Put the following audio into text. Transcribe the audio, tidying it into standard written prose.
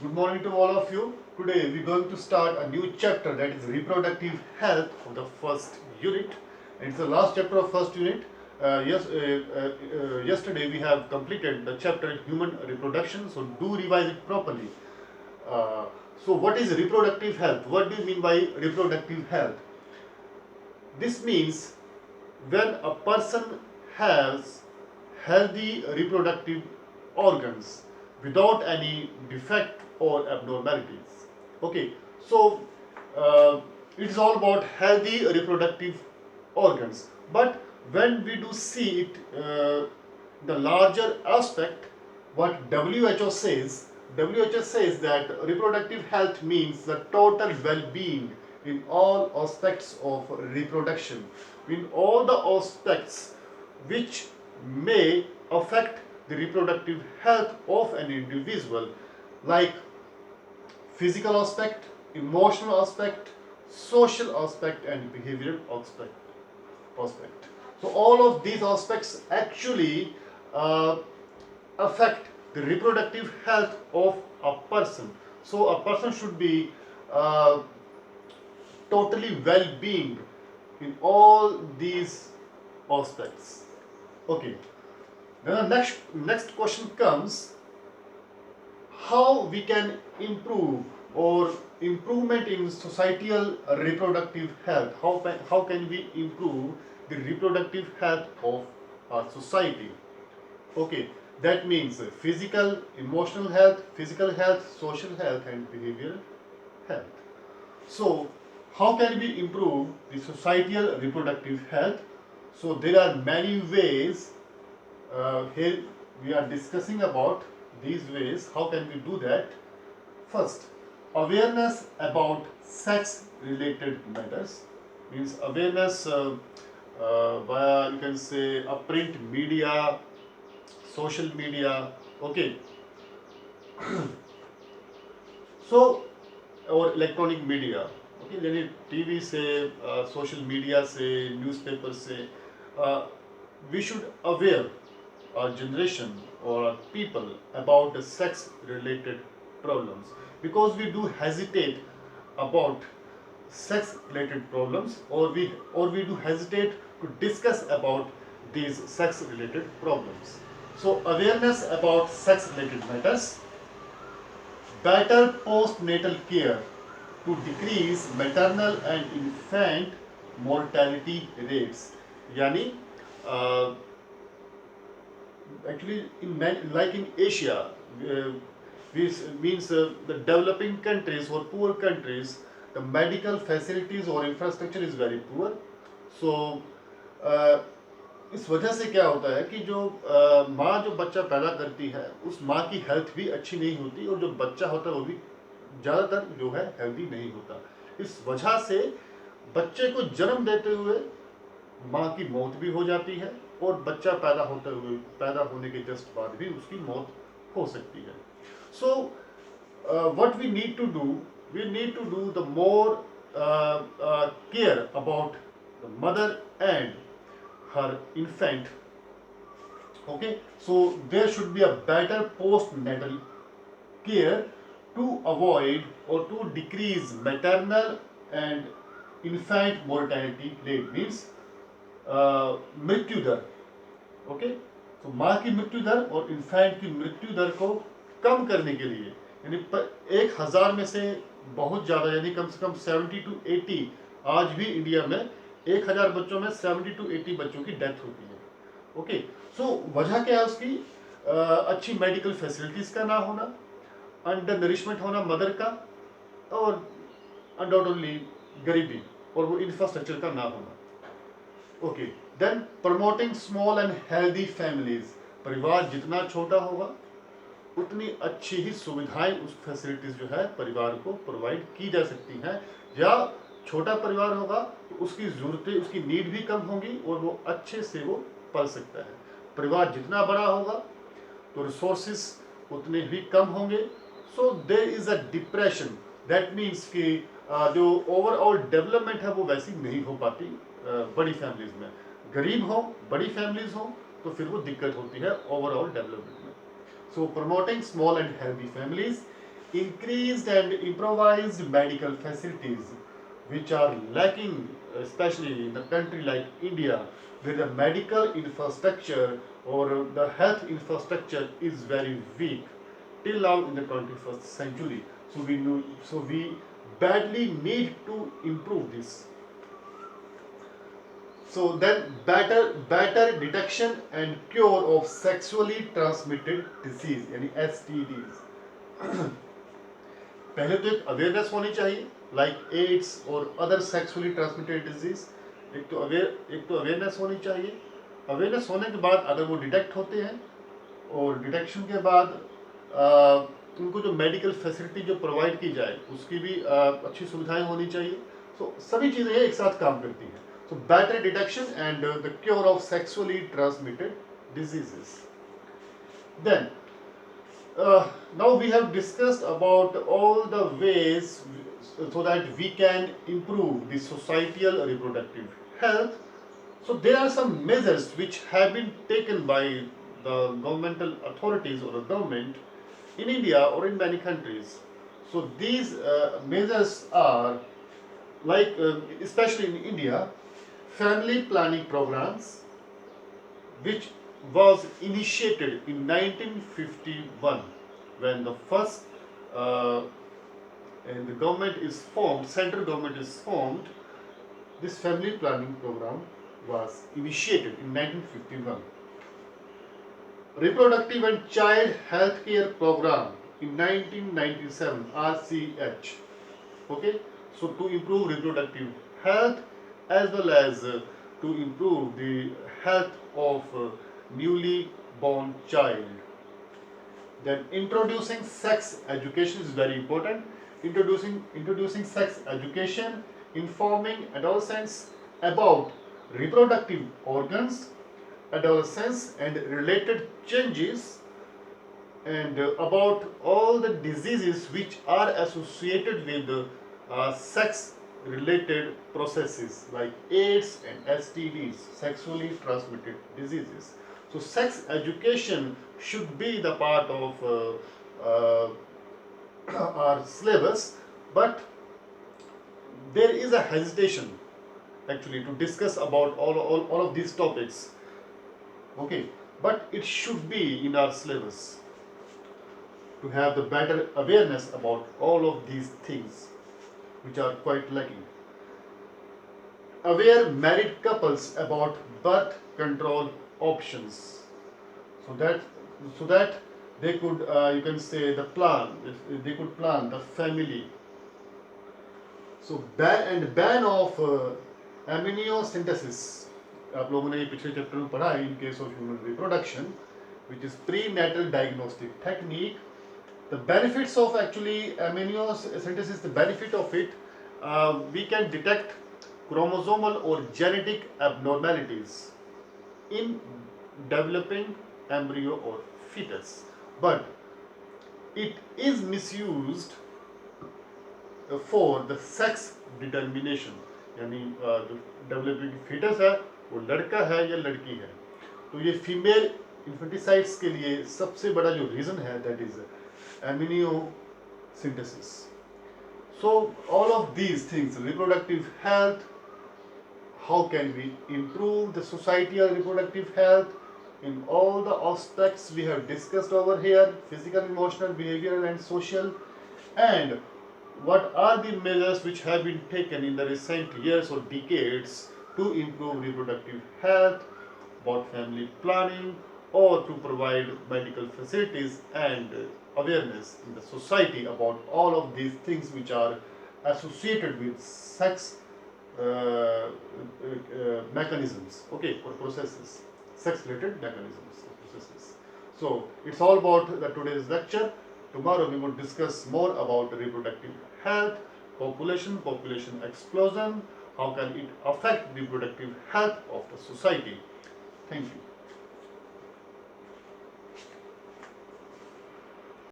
Good morning to all of you. Today we're going to start a new chapter, that is reproductive health, of the first unit. And it's the last chapter of first unit. Yesterday we have completed the chapter human reproduction, so do revise it properly. Uh, so what is reproductive health? What do you mean by reproductive health? This means when a person has healthy reproductive organs without any defect or abnormalities. Okay, so it is all about healthy reproductive organs. But when we do see it, the larger aspect, what WHO says that reproductive health means the total well-being in all aspects of reproduction, in all the aspects which may affect the reproductive health of an individual, like physical aspect, emotional aspect, social aspect, and behavioral aspect. So all of these aspects actually affect the reproductive health of a person. So a person should be uh, totally well-being in all these aspects. Okay. Then the next question comes: how we can improve, or improvement in societal reproductive health? How can we improve the reproductive health of our society? Okay, that means physical, emotional health, physical health, social health, and behavioral health. So, how can we improve the societal reproductive health? So, there are many ways. Here we are discussing about these ways. How can we do that? First, awareness about sex related matters, means awareness via, you can say, a print media, social media. Okay, so, or electronic media. Okay, यानी TV से, social media से, newspaper से, we should aware our generation or our people about the sex related problems, because we do hesitate about sex related problems, or we do hesitate to discuss about these sex related problems. So awareness about sex related matters, better postnatal care to decrease maternal and infant mortality rates. Yani, uh, actually, like in Asia, this means the developing countries or poor countries, the medical facilities or infrastructure is very poor. So uh, इस वजह से क्या होता है कि जो माँ जो बच्चा पैदा करती है, उस माँ की हेल्थ भी अच्छी नहीं होती, और जो बच्चा होता है वो भी ज़्यादातर जो है हेल्दी नहीं होता। इस वजह से बच्चे को जन्म देते हुए माँ की मौत भी हो जाती है, और बच्चा पैदा होने के जस्ट बाद भी उसकी मौत हो सकती है। So what we need to do, we need to do the more care about the mother and her infant. Okay, so there should be a better postnatal care to avoid or to decrease maternal and infant mortality rate, means मृत्यु दर। Okay, तो माँ की मृत्यु दर और infant की मृत्यु दर को कम करने के लिए, यानी 1000 में से बहुत ज़्यादा, यानी कम से कम 70 to 80, आज भी इंडिया में 1000 बच्चों में 70 to 80 बच्चों की डेथ होती है। ओके, सो वजह क्या है उसकी? अच्छी मेडिकल फैसिलिटीज़ का ना होना, अंडर नरिशमेंट होना मदर का, और अनडाउटेडली गरीबी और वो इंफ्रास्ट्रक्चर का ना होना। Okay, then promoting small and healthy families. परिवार जितना छोटा होगा उतनी अच्छी ही सुविधाएं, उस फैसिलिटीज जो है परिवार को प्रोवाइड की जा सकती हैं। या छोटा परिवार होगा तो उसकी ज़रूरतें, उसकी नीड भी कम होंगी, और वो अच्छे से वो पल सकता है। परिवार जितना बड़ा होगा तो रिसोर्सेज उतने ही कम होंगे। So there is a depression, that means कि जो ओवरऑल डेवलपमेंट है वो वैसी नहीं हो पाती बड़ी फैमिलीज में। गरीब हो, बड़ी फैमिलीज हो, तो फिर वो दिक्कत होती है ओवरऑल डेवलपमेंट में। So promoting small and healthy families, increased and improvised medical facilities, which are lacking, especially in a country like India, where the medical infrastructure or the health infrastructure is very weak till now in the 21st century. So we badly need to improve this. So then better detection and cure of sexually transmitted disease यानी STDs. पहले तो एक awareness होनी चाहिए like ads और other sexually transmitted disease. एक तो awareness होनी चाहिए. अवेयरनेस होने के बाद अगर वो डिटेक्ट होते हैं और डिटेक्शन के बाद उनको जो मेडिकल फैसिलिटी जो प्रोवाइड की जाए उसकी भी अच्छी सुविधाएं होनी चाहिए. सो सभी चीज़ें एक साथ काम करती हैं. So better detection and the cure of sexually transmitted diseases. Then, now we have discussed about all the ways so that we can improve the societal reproductive health. So there are some measures which have been taken by the governmental authorities or the government in India or in many countries. So these measures are like, especially in India, family planning programs, which was initiated in 1951 when the first and the government is formed, central government is formed. This family planning program was initiated in 1951. Reproductive and Child Health Care Program in 1997, RCH. Okay, so to improve reproductive health as well as to improve the health of newly born child. Then introducing sex education is very important. Introducing sex education, informing adolescents about reproductive organs, adolescence and related changes, and about all the diseases which are associated with sex related processes like AIDS and STDs, sexually transmitted diseases. So sex education should be the part of our syllabus, but there is a hesitation actually to discuss about all of these topics. Okay, but it should be in our syllabus to have the better awareness about all of these things which are quite lacking. Aware married couples about birth control options, so that they could, you can say, they could plan the family. So ban of amniocentesis. आप लोगों ने ये पिछले chapter में पढ़ा है, in case of human reproduction, which is prenatal diagnostic technique. The benefits of actually amniocentesis, the benefit of it, we can detect chromosomal or genetic abnormalities in developing embryo or fetus, but it is misused for the sex determination. यानी जो developing foetus है वो लड़का है या लड़की है. तो ये फीमेल इन्फेंटिसाइड्स के लिए सबसे बड़ा जो रीज़न है that is amniocentesis. So all of these things, reproductive health, how can we improve the societal reproductive health in all the aspects we have discussed over here: physical, emotional, behavioral and social, and what are the measures which have been taken in the recent years or decades to improve reproductive health, about family planning, or to provide medical facilities and awareness in the society about all of these things which are associated with sex mechanisms, okay, or processes, sex related mechanisms or processes. So it's all about the today's lecture. Tomorrow we will discuss more about reproductive health, population explosion, how can it affect reproductive health of the society. Thank you.